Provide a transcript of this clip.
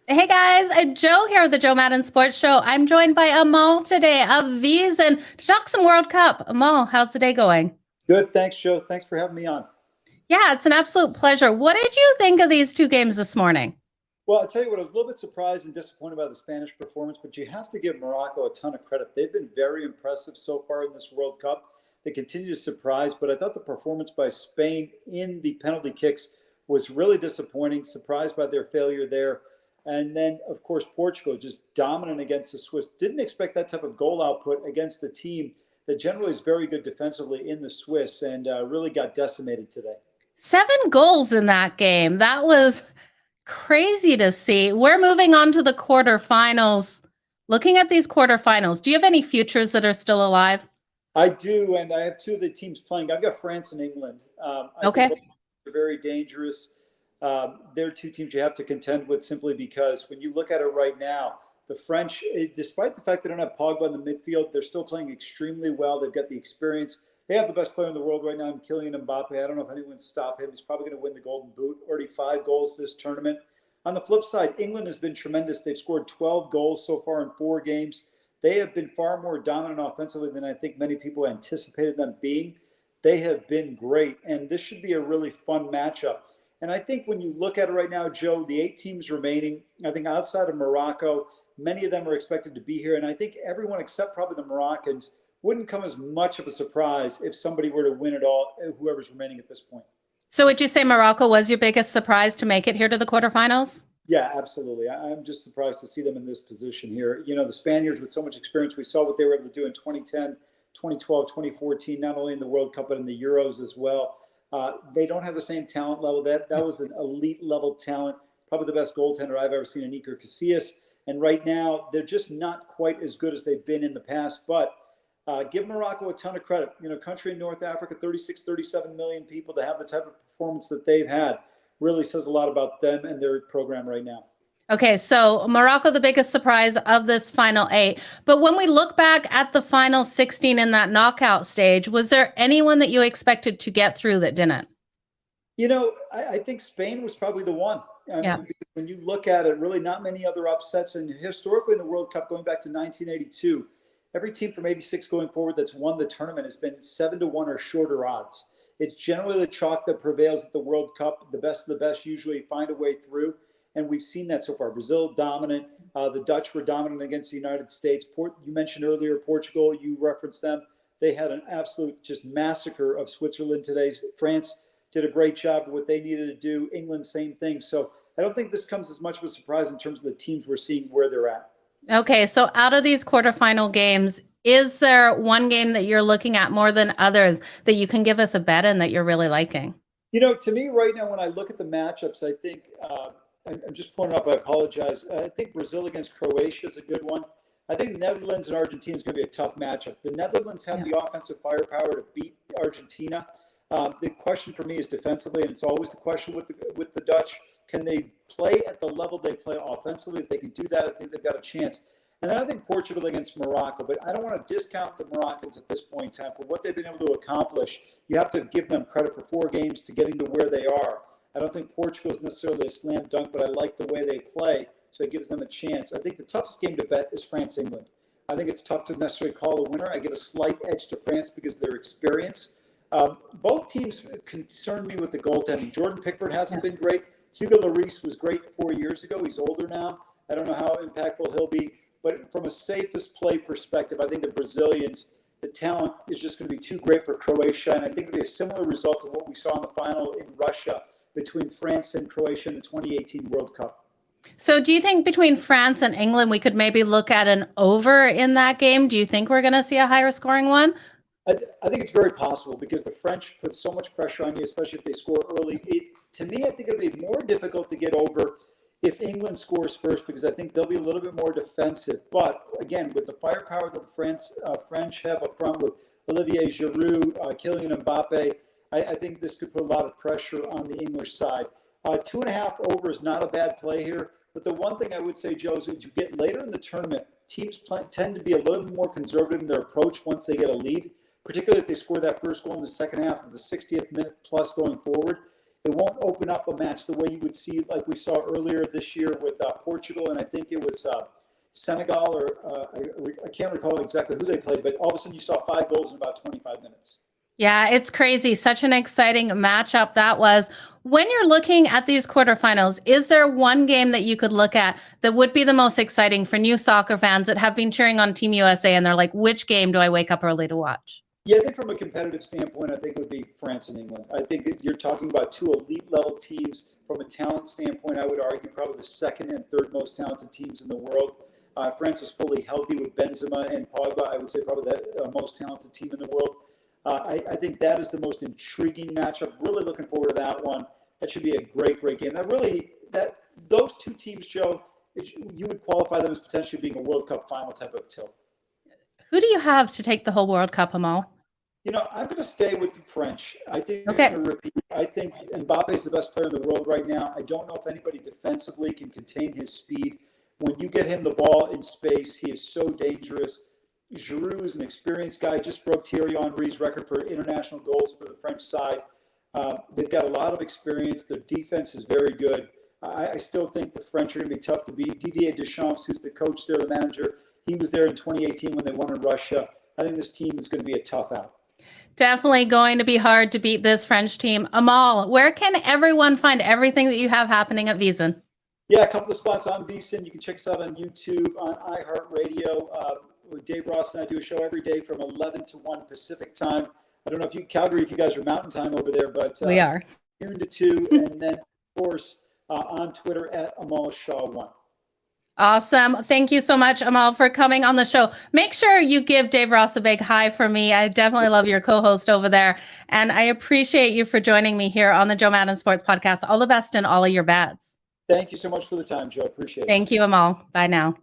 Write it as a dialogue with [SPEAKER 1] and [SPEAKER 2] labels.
[SPEAKER 1] Hey guys, Joe here with the Joe Madden Sports Show. I'm joined by Amal today of Wiesn to talk some World Cup. Amal, how's the day going?
[SPEAKER 2] Good, thanks, Joe. Thanks for having me on.
[SPEAKER 1] Yeah, it's an absolute pleasure. What did you think of these two games this morning?
[SPEAKER 2] Well, I'll tell you what, I was a little bit surprised and disappointed by the Spanish performance, but you have to give Morocco a ton of credit. They've been very impressive so far in this World Cup. They continue to surprise, but I thought the performance by Spain in the penalty kicks was really disappointing, surprised by their failure there. And then, of course, Portugal just dominant against the Swiss. Didn't expect that type of goal output against a team that generally is very good defensively in the Swiss and really got decimated today.
[SPEAKER 1] 7 goals in that game. That was crazy to see. We're moving on to the quarterfinals. Looking at these quarterfinals, do you have any futures that are still alive?
[SPEAKER 2] I do, and I have two of the teams playing. I've got France and England. I
[SPEAKER 1] Okay.
[SPEAKER 2] think they're very dangerous. They're two teams you have to contend with simply because when you look at it right now, the French, despite the fact they don't have Pogba in the midfield, they're still playing extremely well. They've got the experience. They have the best player in the world right now, Kylian Mbappe. I don't know if anyone's stopped him. He's probably going to win the Golden Boot. Already 5 goals this tournament. On the flip side, England has been tremendous. They've scored 12 goals so far in 4 games. They have been far more dominant offensively than I think many people anticipated them being. They have been great, and this should be a really fun matchup. And I think when you look at it right now, Joe, the 8 teams remaining, I think outside of Morocco, many of them are expected to be here. And I think everyone except probably the Moroccans wouldn't come as much of a surprise if somebody were to win it all, whoever's remaining at this point.
[SPEAKER 1] So would you say Morocco was your biggest surprise to make it here to the quarterfinals?
[SPEAKER 2] Yeah, absolutely. I'm just surprised to see them in this position here. You know, the Spaniards with so much experience, we saw what they were able to do in 2010, 2012, 2014, not only in the World Cup, but in the Euros as well. They don't have the same talent level. That was an elite level talent, probably the best goaltender I've ever seen in Iker Casillas. And right now, they're just not quite as good as they've been in the past. But give Morocco a ton of credit. You know, country in North Africa, 36, 37 million people, to have the type of performance that they've had really says a lot about them and their program right now.
[SPEAKER 1] Okay, so Morocco, the biggest surprise of this final 8. But when we look back at the final 16 in that knockout stage, was there anyone that you expected to get through that didn't?
[SPEAKER 2] You know, I think Spain was probably the one.
[SPEAKER 1] Yeah.
[SPEAKER 2] When you look at it, really not many other upsets. And historically in the World Cup, going back to 1982, every team from 86 going forward that's won the tournament has been 7-1 or shorter odds. It's generally the chalk that prevails at the World Cup. The best of the best usually find a way through. And we've seen that so far. Brazil dominant. The Dutch were dominant against the United States. You mentioned earlier Portugal. You referenced them. They had an absolute just massacre of Switzerland today. France did a great job of what they needed to do. England, same thing. So I don't think this comes as much of a surprise in terms of the teams we're seeing where they're at.
[SPEAKER 1] Okay, so out of these quarterfinal games, is there one game that you're looking at more than others that you can give us a bet in that you're really liking?
[SPEAKER 2] You know, to me right now, when I look at the matchups, I think I'm just pulling it up. I apologize. I think Brazil against Croatia is a good one. I think Netherlands and Argentina is going to be a tough matchup. The Netherlands have the offensive firepower to beat Argentina. The question for me is defensively, and it's always the question with the Dutch. Can they play at the level they play offensively? If they can do that, I think they've got a chance. And then I think Portugal against Morocco, but I don't want to discount the Moroccans at this point in time for what they've been able to accomplish. You have to give them credit for 4 games to getting to where they are. I don't think Portugal is necessarily a slam dunk, but I like the way they play, so it gives them a chance. I think the toughest game to bet is France-England. I think it's tough to necessarily call a winner. I give a slight edge to France because of their experience. Both teams concern me with the goaltending. Jordan Pickford hasn't been great. Hugo Lloris was great 4 years ago. He's older now. I don't know how impactful he'll be. But from a safest play perspective, I think the Brazilians, the talent is just going to be too great for Croatia. And I think it'll be a similar result to what we saw in the final in Russia between France and Croatia in the 2018 World Cup.
[SPEAKER 1] So do you think between France and England, we could maybe look at an over in that game? Do you think we're going to see a higher scoring one?
[SPEAKER 2] I think it's very possible because the French put so much pressure on you, especially if they score early. To me, I think it'll be more difficult to get over if England scores first because I think they'll be a little bit more defensive. But again, with the firepower that the French have up front with Olivier Giroud, Kylian Mbappe, I think this could put a lot of pressure on the English side. 2.5 over is not a bad play here. But the one thing I would say, Joe, is as you get later in the tournament, teams tend to be a little bit more conservative in their approach once they get a lead, particularly if they score that first goal in the second half of the 60th minute plus going forward. It won't open up a match the way you would see, like we saw earlier this year with Portugal, and I think it was Senegal, or I can't recall exactly who they played, but all of a sudden you saw 5 goals in about 25 minutes.
[SPEAKER 1] Yeah, it's crazy. Such an exciting matchup that was. When you're looking at these quarterfinals, is there one game that you could look at that would be the most exciting for new soccer fans that have been cheering on Team USA and they're like, which game do I wake up early to watch?
[SPEAKER 2] Yeah, I think from a competitive standpoint, I think it would be France and England. I think that you're talking about 2 elite level teams. From a talent standpoint, I would argue probably the second and third most talented teams in the world. France was fully healthy with Benzema and Pogba. I would say probably the most talented team in the world. I think that is the most intriguing matchup. Really looking forward to that one. That should be a great, great game. Those 2 teams, Joe, you would qualify them as potentially being a World Cup final type of tilt.
[SPEAKER 1] Who do you have to take the whole World Cup, Amal?
[SPEAKER 2] I'm going to stay with the French. I think
[SPEAKER 1] Okay.
[SPEAKER 2] they're going to repeat. I think Mbappe is the best player in the world right now. I don't know if anybody defensively can contain his speed. When you get him the ball in space, he is so dangerous. Giroud is an experienced guy, just broke Thierry Henry's record for international goals for the French side. They've got a lot of experience. Their defense is very good. I still think the French are going to be tough to beat. Didier Deschamps, who's the coach there, the manager, he was there in 2018 when they won in Russia. I think this team is going to be a tough out.
[SPEAKER 1] Definitely going to be hard to beat this French team. Amal, where can everyone find everything that you have happening at VSiN?
[SPEAKER 2] Yeah, a couple of spots on VSiN. You can check us out on YouTube, on iHeartRadio. Dave Ross and I do a show every day from 11 to 1 Pacific time. I don't know if Calgary, if you guys are mountain time over there, but
[SPEAKER 1] we are.
[SPEAKER 2] Noon to 2. And then, of course, on Twitter at Amal Shah 1.
[SPEAKER 1] Awesome. Thank you so much, Amal, for coming on the show. Make sure you give Dave Ross a big hi for me. I definitely love your co-host over there. And I appreciate you for joining me here on the Joe Madden Sports Podcast. All the best in all of your bets.
[SPEAKER 2] Thank you so much for the time, Joe. Appreciate it.
[SPEAKER 1] Thank you, Amal. Bye now.